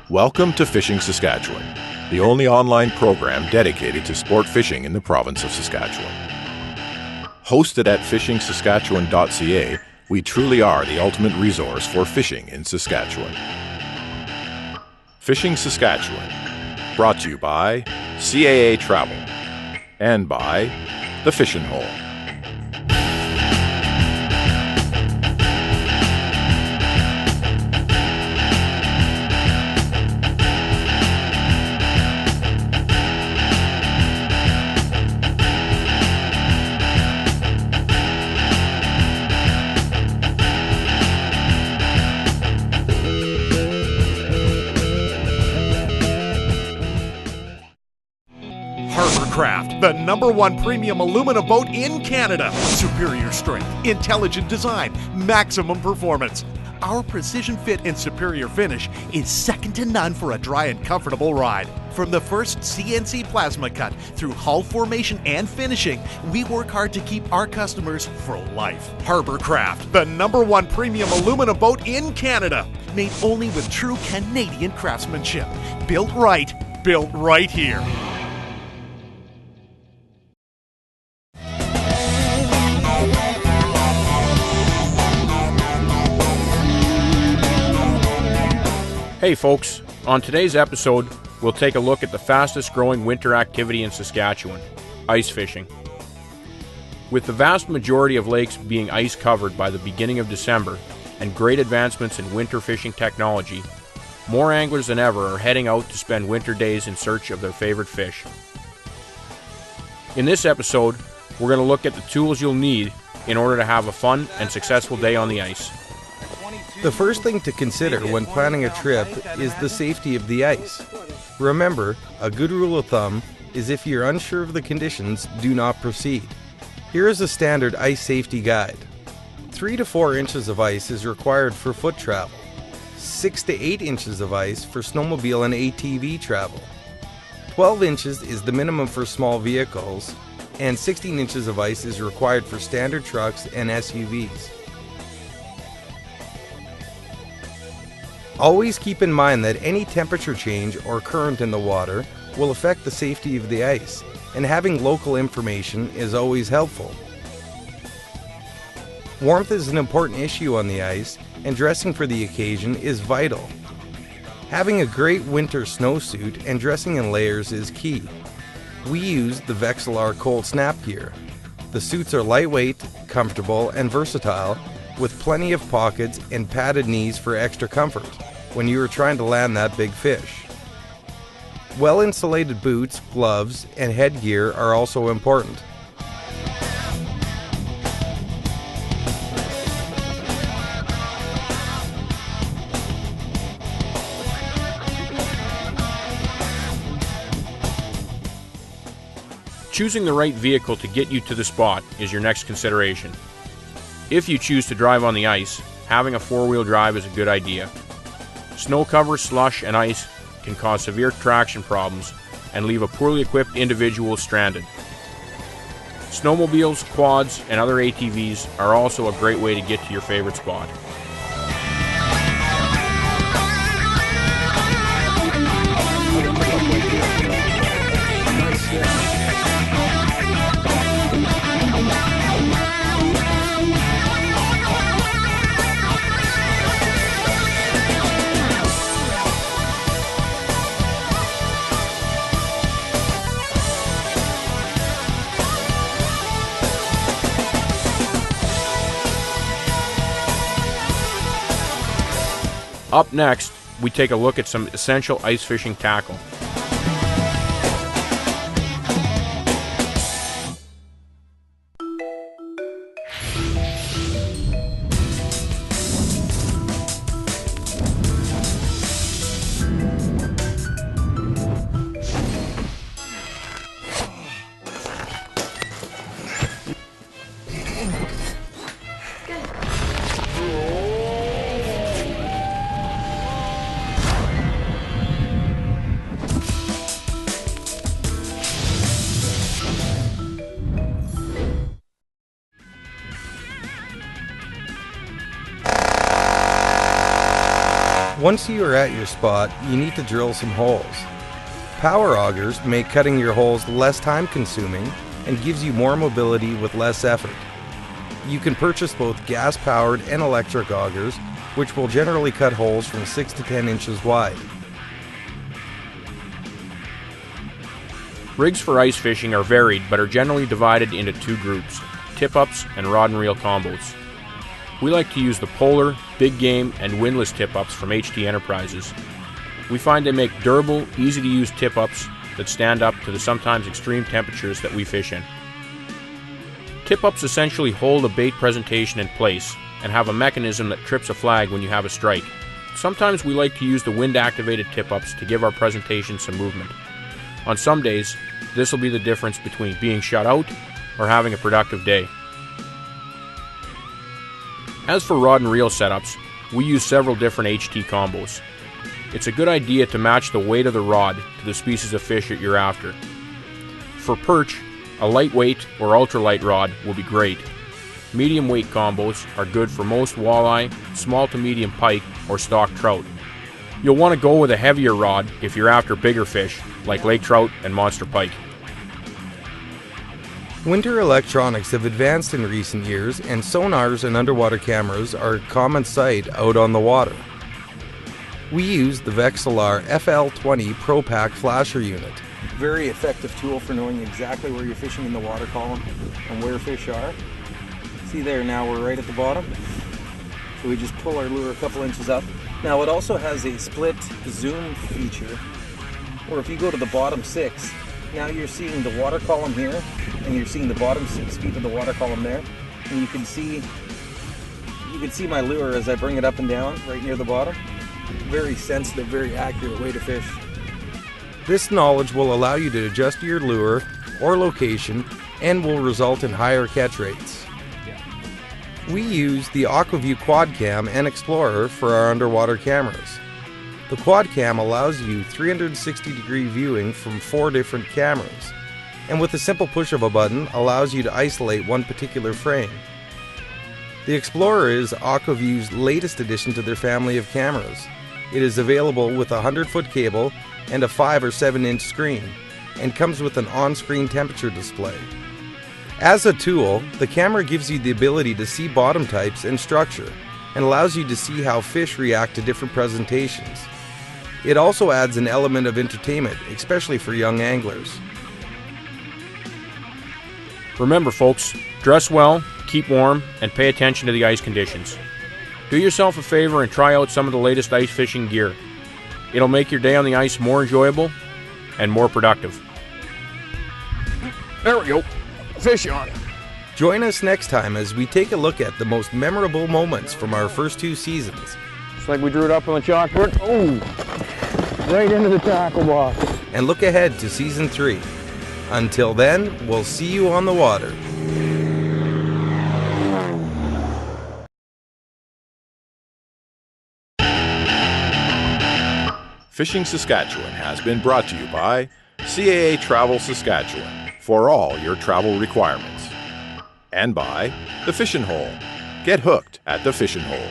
Welcome to Fishing Saskatchewan, the only online program dedicated to sport fishing in the province of Saskatchewan. Hosted at fishingsaskatchewan.ca, we truly are the ultimate resource for fishing in Saskatchewan. Fishing Saskatchewan, brought to you by CAA Travel and by The Fishing Hole. The #1 premium aluminum boat in Canada. Superior strength, intelligent design, maximum performance. Our precision fit and superior finish is second to none for a dry and comfortable ride. From the first CNC plasma cut through hull formation and finishing, we work hard to keep our customers for life. Harborcraft, the #1 premium aluminum boat in Canada. Made only with true Canadian craftsmanship. Built right here. Hey folks, on today's episode, we'll take a look at the fastest growing winter activity in Saskatchewan, ice fishing. With the vast majority of lakes being ice covered by the beginning of December and great advancements in winter fishing technology, more anglers than ever are heading out to spend winter days in search of their favorite fish. In this episode, we're going to look at the tools you'll need in order to have a fun and successful day on the ice. The first thing to consider when planning a trip is the safety of the ice. Remember, a good rule of thumb is if you're unsure of the conditions, do not proceed. Here is a standard ice safety guide. 3 to 4 inches of ice is required for foot travel. 6 to 8 inches of ice for snowmobile and ATV travel. 12 inches is the minimum for small vehicles, and 16 inches of ice is required for standard trucks and SUVs. Always keep in mind that any temperature change or current in the water will affect the safety of the ice, and having local information is always helpful. Warmth is an important issue on the ice, and dressing for the occasion is vital. Having a great winter snowsuit and dressing in layers is key. We use the Vexilar Cold Snap gear. The suits are lightweight, comfortable, and versatile, with plenty of pockets and padded knees for extra comfort when you are trying to land that big fish. Well-insulated boots, gloves, and headgear are also important. Choosing the right vehicle to get you to the spot is your next consideration. If you choose to drive on the ice, having a four-wheel drive is a good idea. Snow cover, slush, and ice can cause severe traction problems and leave a poorly equipped individual stranded. Snowmobiles, quads, and other ATVs are also a great way to get to your favorite spot. Up next, we take a look at some essential ice fishing tackle. Once you are at your spot, you need to drill some holes. Power augers make cutting your holes less time consuming and gives you more mobility with less effort. You can purchase both gas-powered and electric augers, which will generally cut holes from 6 to 10 inches wide. Rigs for ice fishing are varied but are generally divided into two groups, tip-ups and rod and reel combos. We like to use the Polar, Big Game, and Windlass tip-ups from HT Enterprises. We find they make durable, easy-to-use tip-ups that stand up to the sometimes extreme temperatures that we fish in. Tip-ups essentially hold a bait presentation in place and have a mechanism that trips a flag when you have a strike. Sometimes we like to use the wind-activated tip-ups to give our presentation some movement. On some days, this will be the difference between being shut out or having a productive day. As for rod and reel setups, we use several different HT combos. It's a good idea to match the weight of the rod to the species of fish that you're after. For perch, a lightweight or ultralight rod will be great. Medium weight combos are good for most walleye, small to medium pike, or stock trout. You'll want to go with a heavier rod if you're after bigger fish like lake trout and monster pike. Winter electronics have advanced in recent years, and sonars and underwater cameras are a common sight out on the water. We use the Vexilar FL20 Pro Pack flasher unit. Very effective tool for knowing exactly where you're fishing in the water column and where fish are. See there, now we're right at the bottom. So we just pull our lure a couple inches up. Now it also has a split zoom feature, or if you go to the bottom 6, now you're seeing the water column here, and you're seeing the bottom 6 feet of the water column there, and you can see my lure as I bring it up and down right near the bottom. Very sensitive, very accurate way to fish. This knowledge will allow you to adjust your lure or location and will result in higher catch rates. We use the AquaView QuadCam and Explorer for our underwater cameras. The QuadCam allows you 360-degree viewing from 4 different cameras, and with a simple push of a button allows you to isolate one particular frame. The Explorer is AquaView's latest addition to their family of cameras. It is available with a 100-foot cable and a 5 or 7-inch screen, and comes with an on-screen temperature display. As a tool, the camera gives you the ability to see bottom types and structure, and allows you to see how fish react to different presentations. It also adds an element of entertainment, especially for young anglers. Remember folks, dress well, keep warm, and pay attention to the ice conditions. Do yourself a favor and try out some of the latest ice fishing gear. It'll make your day on the ice more enjoyable and more productive. There we go. Fish on. Join us next time as we take a look at the most memorable moments from our first 2 seasons. It's like we drew it up on the chalkboard. Oh, right into the tackle box. And look ahead to season 3. Until then, we'll see you on the water. Fishing Saskatchewan has been brought to you by CAA Travel Saskatchewan for all your travel requirements. And by The Fishing Hole. Get hooked at The Fishing Hole.